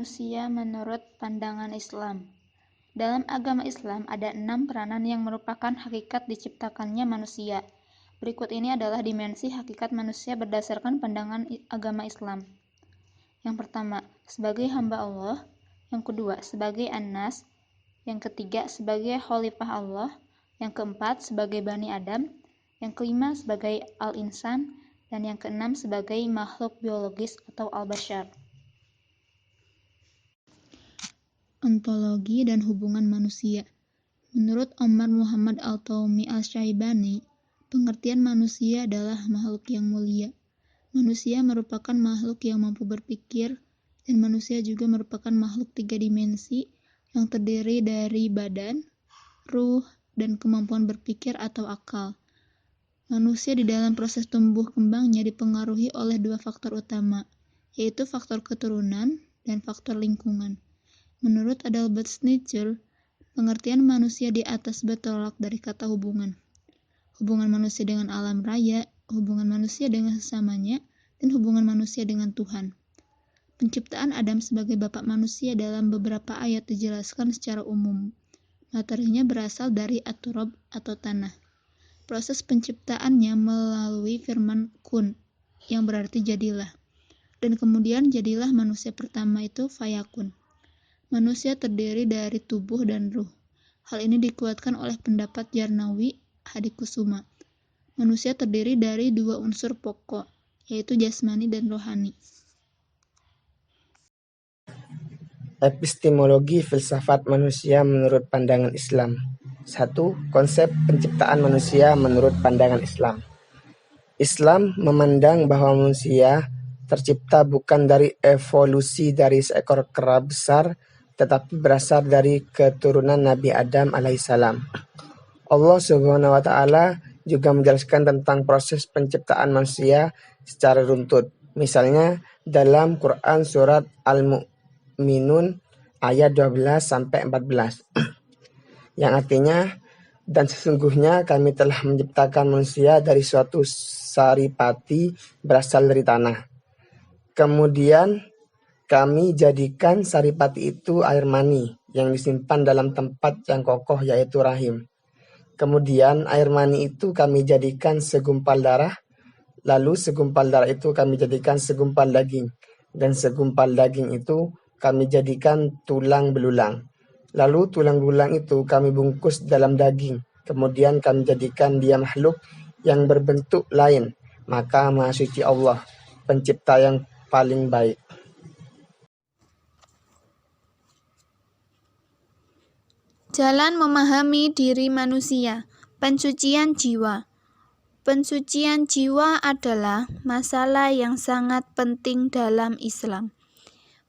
manusia menurut pandangan Islam. Dalam agama Islam ada 6 peranan yang merupakan hakikat diciptakannya manusia. Berikut ini adalah dimensi hakikat manusia berdasarkan pandangan agama Islam. Yang pertama, sebagai hamba Allah. Yang kedua, sebagai An-Nas. Yang ketiga, sebagai khalifah Allah. Yang keempat, sebagai Bani Adam. Yang kelima, sebagai Al-Insan. Dan yang keenam, sebagai makhluk biologis atau Al-Bashar. Ontologi dan hubungan manusia. Menurut Omar Muhammad Al-Taumi Al-Syaibani, pengertian manusia adalah makhluk yang mulia. Manusia merupakan makhluk yang mampu berpikir, dan manusia juga merupakan makhluk 3 dimensi yang terdiri dari badan, ruh, dan kemampuan berpikir atau akal. Manusia di dalam proses tumbuh kembangnya dipengaruhi oleh 2 faktor utama, yaitu faktor keturunan dan faktor lingkungan. Menurut Adalbert Schnitzler, pengertian manusia di atas bertolak dari kata hubungan. Hubungan manusia dengan alam raya, hubungan manusia dengan sesamanya, dan hubungan manusia dengan Tuhan. Penciptaan Adam sebagai bapak manusia dalam beberapa ayat dijelaskan secara umum. Materinya berasal dari at-turab atau tanah. Proses penciptaannya melalui firman kun, yang berarti jadilah. Dan kemudian jadilah manusia pertama itu fayakun. Manusia terdiri dari tubuh dan ruh. Hal ini dikuatkan oleh pendapat Jarnawi Hadikusuma. Manusia terdiri dari 2 unsur pokok, yaitu jasmani dan rohani. Epistemologi filsafat manusia menurut pandangan Islam. 1. Konsep penciptaan manusia menurut pandangan Islam. Islam memandang bahwa manusia tercipta bukan dari evolusi dari seekor kera besar, tetapi berasal dari keturunan Nabi Adam alaihissalam. Allah Subhanahu wa Ta'ala juga menjelaskan tentang proses penciptaan manusia secara runtut. Misalnya dalam Quran surat Al-Mu'minun ayat 12-14 yang artinya, dan sesungguhnya kami telah menciptakan manusia dari suatu saripati berasal dari tanah. Kemudian kami jadikan saripati itu air mani yang disimpan dalam tempat yang kokoh yaitu rahim. Kemudian air mani itu kami jadikan segumpal darah, lalu segumpal darah itu kami jadikan segumpal daging, dan segumpal daging itu kami jadikan tulang belulang. Lalu tulang belulang itu kami bungkus dalam daging, kemudian kami jadikan dia makhluk yang berbentuk lain. Maka Maha Suci Allah, pencipta yang paling baik. Jalan memahami diri manusia. Pensucian jiwa. Pensucian jiwa adalah masalah yang sangat penting dalam Islam.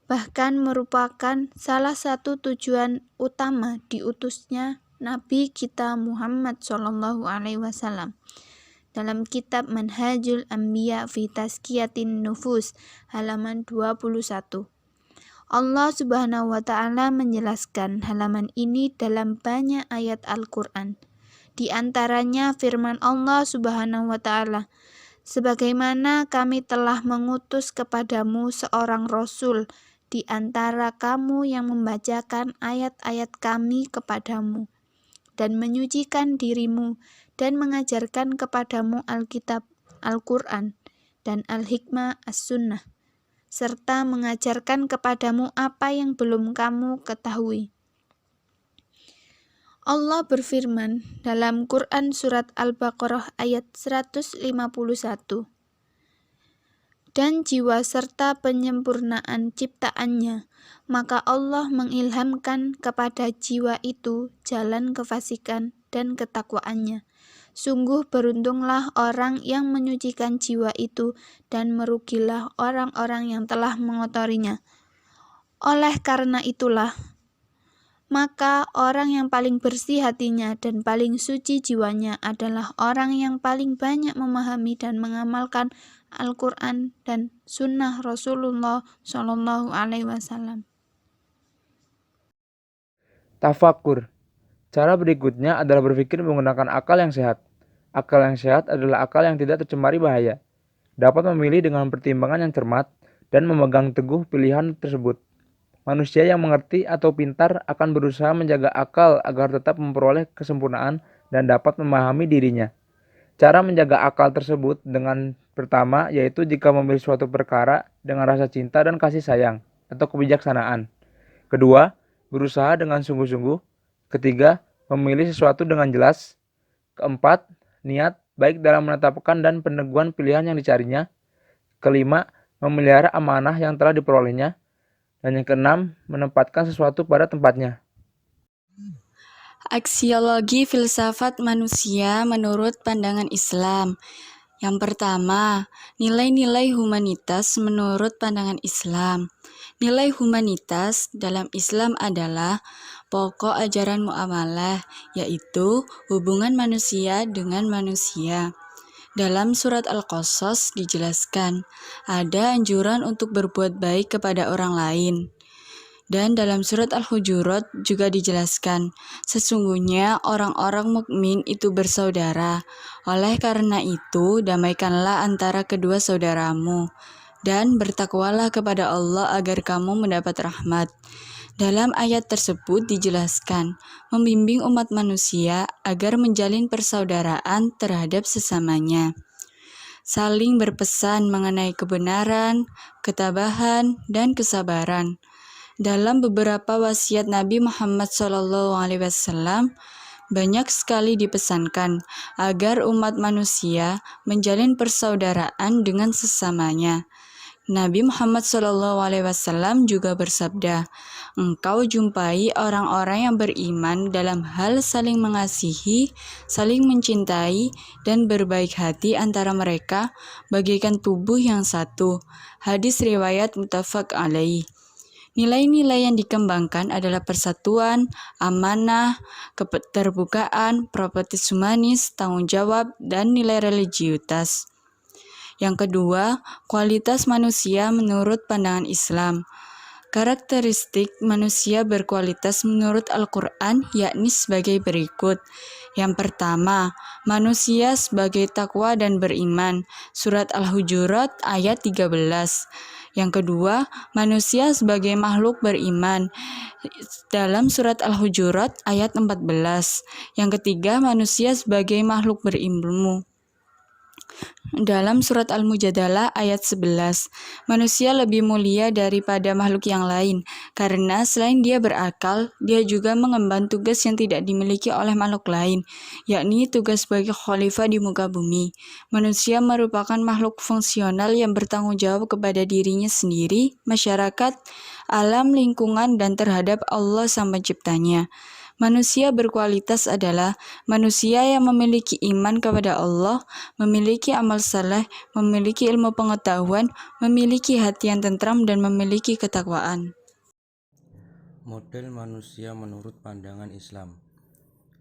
Bahkan merupakan salah satu tujuan utama diutusnya Nabi kita Muhammad SAW. Dalam kitab Manhajul Anbiya fi Tazkiyatin Nufus halaman 21. Allah Subhanahu wa Ta'ala menjelaskan halaman ini dalam banyak ayat Al-Quran. Di antaranya firman Allah Subhanahu wa Ta'ala, sebagaimana kami telah mengutus kepadamu seorang rasul di antara kamu yang membacakan ayat-ayat kami kepadamu dan menyucikan dirimu dan mengajarkan kepadamu Alkitab, Al-Quran, dan Al-Hikmah As-Sunnah, serta mengajarkan kepadamu apa yang belum kamu ketahui. Allah berfirman dalam Quran surat Al-Baqarah ayat 151. Dan jiwa serta penyempurnaan ciptaannya, maka Allah mengilhamkan kepada jiwa itu jalan kefasikan dan ketakwaannya. Sungguh beruntunglah orang yang menyucikan jiwa itu dan merugilah orang-orang yang telah mengotorinya. Oleh karena itulah, maka orang yang paling bersih hatinya dan paling suci jiwanya adalah orang yang paling banyak memahami dan mengamalkan Al-Quran dan Sunnah Rasulullah SAW. Tafakur. Cara berikutnya adalah berpikir menggunakan akal yang sehat. Akal yang sehat adalah akal yang tidak tercemari bahaya, dapat memilih dengan pertimbangan yang cermat, dan memegang teguh pilihan tersebut. Manusia yang mengerti atau pintar akan berusaha menjaga akal agar tetap memperoleh kesempurnaan dan dapat memahami dirinya. Cara menjaga akal tersebut dengan pertama yaitu jika memilih suatu perkara dengan rasa cinta dan kasih sayang atau kebijaksanaan. Kedua, berusaha dengan sungguh-sungguh. Ketiga, memilih sesuatu dengan jelas. Keempat, niat baik dalam menetapkan dan peneguhan pilihan yang dicarinya. Kelima, memelihara amanah yang telah diperolehnya. Dan yang keenam, menempatkan sesuatu pada tempatnya. Aksiologi filsafat manusia menurut pandangan Islam. Yang pertama, nilai-nilai humanitas menurut pandangan Islam. Nilai humanitas dalam Islam adalah pokok ajaran muamalah, yaitu hubungan manusia dengan manusia. Dalam surat Al-Qasas dijelaskan, ada anjuran untuk berbuat baik kepada orang lain. Dan dalam surat Al-Hujurat juga dijelaskan, sesungguhnya orang-orang mukmin itu bersaudara. Oleh karena itu, damaikanlah antara kedua saudaramu, dan bertakwalah kepada Allah agar kamu mendapat rahmat. Dalam ayat tersebut dijelaskan, membimbing umat manusia agar menjalin persaudaraan terhadap sesamanya. Saling berpesan mengenai kebenaran, ketabahan, dan kesabaran. Dalam beberapa wasiat Nabi Muhammad SAW, banyak sekali dipesankan agar umat manusia menjalin persaudaraan dengan sesamanya. Nabi Muhammad SAW juga bersabda, engkau jumpai orang-orang yang beriman dalam hal saling mengasihi, saling mencintai, dan berbaik hati antara mereka bagaikan tubuh yang satu. Hadis riwayat muttafaq alaih. Nilai-nilai yang dikembangkan adalah persatuan, amanah, keterbukaan, propertis humanis, tanggung jawab, dan nilai religiusitas. Yang kedua, kualitas manusia menurut pandangan Islam. Karakteristik manusia berkualitas menurut Al-Quran yakni sebagai berikut. Yang pertama, manusia sebagai takwa dan beriman. Surat Al-Hujurat ayat 13. Yang kedua, manusia sebagai makhluk beriman. Dalam surat Al-Hujurat ayat 14. Yang ketiga, manusia sebagai makhluk berilmu. Dalam surat Al-Mujadalah ayat 11, manusia lebih mulia daripada makhluk yang lain, karena selain dia berakal, dia juga mengemban tugas yang tidak dimiliki oleh makhluk lain, yakni tugas sebagai khalifah di muka bumi. Manusia merupakan makhluk fungsional yang bertanggung jawab kepada dirinya sendiri, masyarakat, alam, lingkungan, dan terhadap Allah Sang Penciptanya. Manusia berkualitas adalah manusia yang memiliki iman kepada Allah, memiliki amal saleh, memiliki ilmu pengetahuan, memiliki hati yang tentram, dan memiliki ketakwaan. Model manusia menurut pandangan Islam.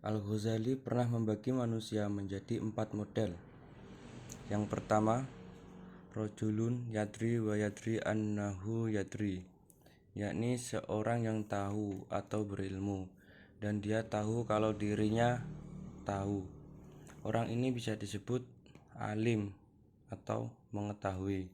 Al-Ghazali pernah membagi manusia menjadi 4 model. Yang pertama, rojulun yadri wa yadri annahu yadri, yakni seorang yang tahu atau berilmu dan dia tahu kalau dirinya tahu. Orang ini bisa disebut alim atau mengetahui.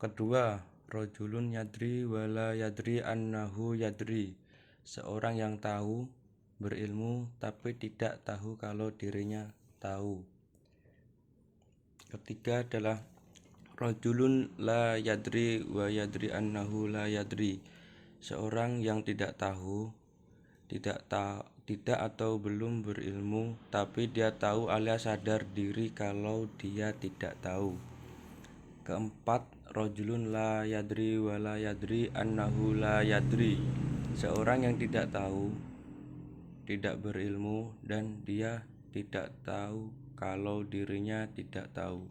Kedua, rojulun yadri wala yadri annahu yadri, seorang yang tahu, berilmu tapi tidak tahu kalau dirinya tahu. Ketiga adalah rojulun la yadri wa yadri annahu la yadri, seorang yang tidak tahu, tidak atau belum berilmu tapi dia tahu alias sadar diri kalau dia tidak tahu. Keempat, rojulun la yadri wa la yadri annahu la yadri, seorang yang tidak tahu, tidak berilmu, dan dia tidak tahu kalau dirinya tidak tahu.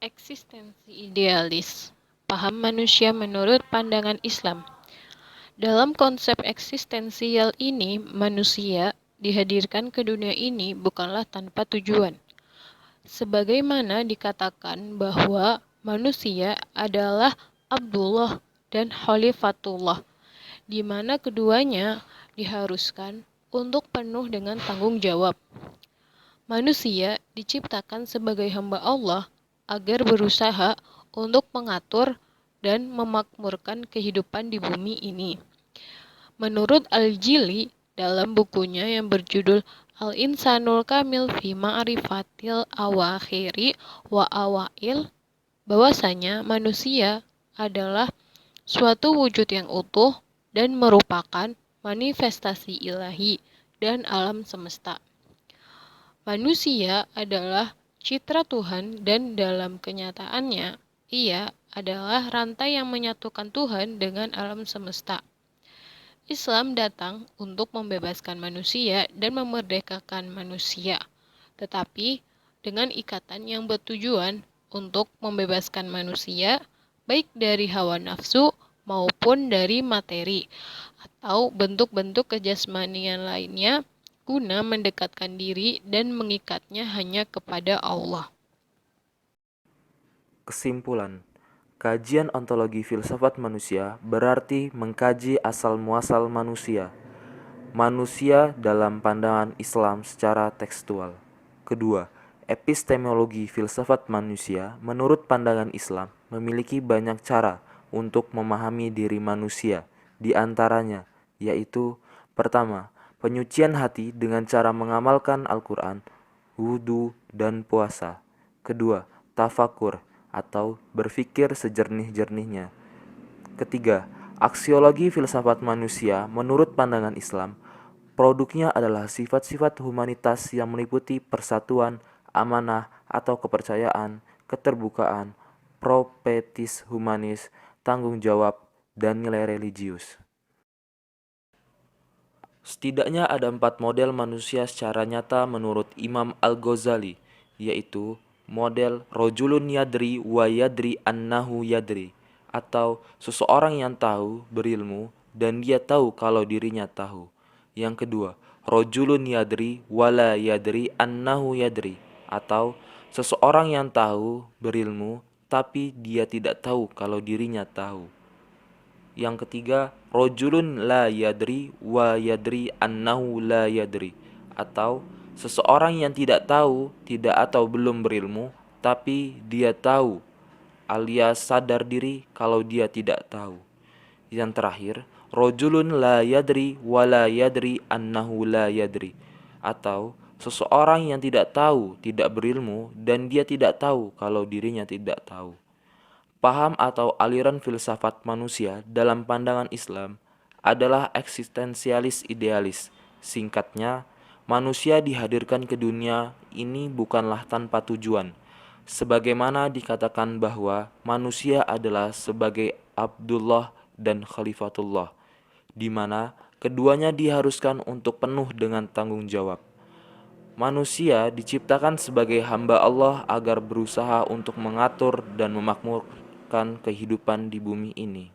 Eksistensi idealis, paham manusia menurut pandangan Islam. Dalam konsep eksistensial ini, manusia dihadirkan ke dunia ini bukanlah tanpa tujuan. Sebagaimana dikatakan bahwa manusia adalah Abdullah dan Khalifatullah, di mana keduanya diharuskan untuk penuh dengan tanggung jawab. Manusia diciptakan sebagai hamba Allah agar berusaha untuk mengatur dan memakmurkan kehidupan di bumi ini. Menurut Al-Jili, dalam bukunya yang berjudul Al-Insanul Kamil fi Ma'rifatil Awakhiri wa Awail, bahwasanya manusia adalah suatu wujud yang utuh dan merupakan manifestasi ilahi dan alam semesta. Manusia adalah citra Tuhan dan dalam kenyataannya, ia adalah rantai yang menyatukan Tuhan dengan alam semesta. Islam datang untuk membebaskan manusia dan memerdekakan manusia, tetapi dengan ikatan yang bertujuan untuk membebaskan manusia, baik dari hawa nafsu maupun dari materi, atau bentuk-bentuk kejasmanian lainnya, guna mendekatkan diri dan mengikatnya hanya kepada Allah. Kesimpulan, kajian ontologi filsafat manusia berarti mengkaji asal-muasal manusia dalam pandangan Islam secara tekstual. Kedua, epistemologi filsafat manusia menurut pandangan Islam memiliki banyak cara untuk memahami diri manusia, di antaranya yaitu: pertama, penyucian hati dengan cara mengamalkan Al-Quran, wudhu, dan puasa. Kedua, tafakur atau berpikir sejernih-jernihnya. Ketiga, aksiologi filsafat manusia menurut pandangan Islam, produknya adalah sifat-sifat humanitas yang meliputi persatuan, amanah atau kepercayaan, keterbukaan, propetis humanis, tanggung jawab, dan nilai religius. Setidaknya ada 4 model manusia secara nyata menurut Imam Al-Ghazali, yaitu model rojulun yadri wa yadri annahu yadri, atau seseorang yang tahu, berilmu, dan dia tahu kalau dirinya tahu. Yang kedua, rojulun yadri wa la yadri annahu yadri, atau seseorang yang tahu, berilmu, tapi dia tidak tahu kalau dirinya tahu. Yang ketiga, rojulun la yadri wa yadri annahu la yadri, atau seseorang yang tidak tahu, tidak atau belum berilmu, tapi dia tahu alias sadar diri kalau dia tidak tahu. Yang terakhir, rojulun la yadri wa la yadri annahu la yadri, atau seseorang yang tidak tahu, tidak berilmu, dan dia tidak tahu kalau dirinya tidak tahu. Paham atau aliran filsafat manusia dalam pandangan Islam adalah eksistensialis idealis. Singkatnya, manusia dihadirkan ke dunia ini bukanlah tanpa tujuan. Sebagaimana dikatakan bahwa manusia adalah sebagai Abdullah dan Khalifatullah, di mana keduanya diharuskan untuk penuh dengan tanggung jawab. Manusia diciptakan sebagai hamba Allah agar berusaha untuk mengatur dan memakmurkan kehidupan di bumi ini.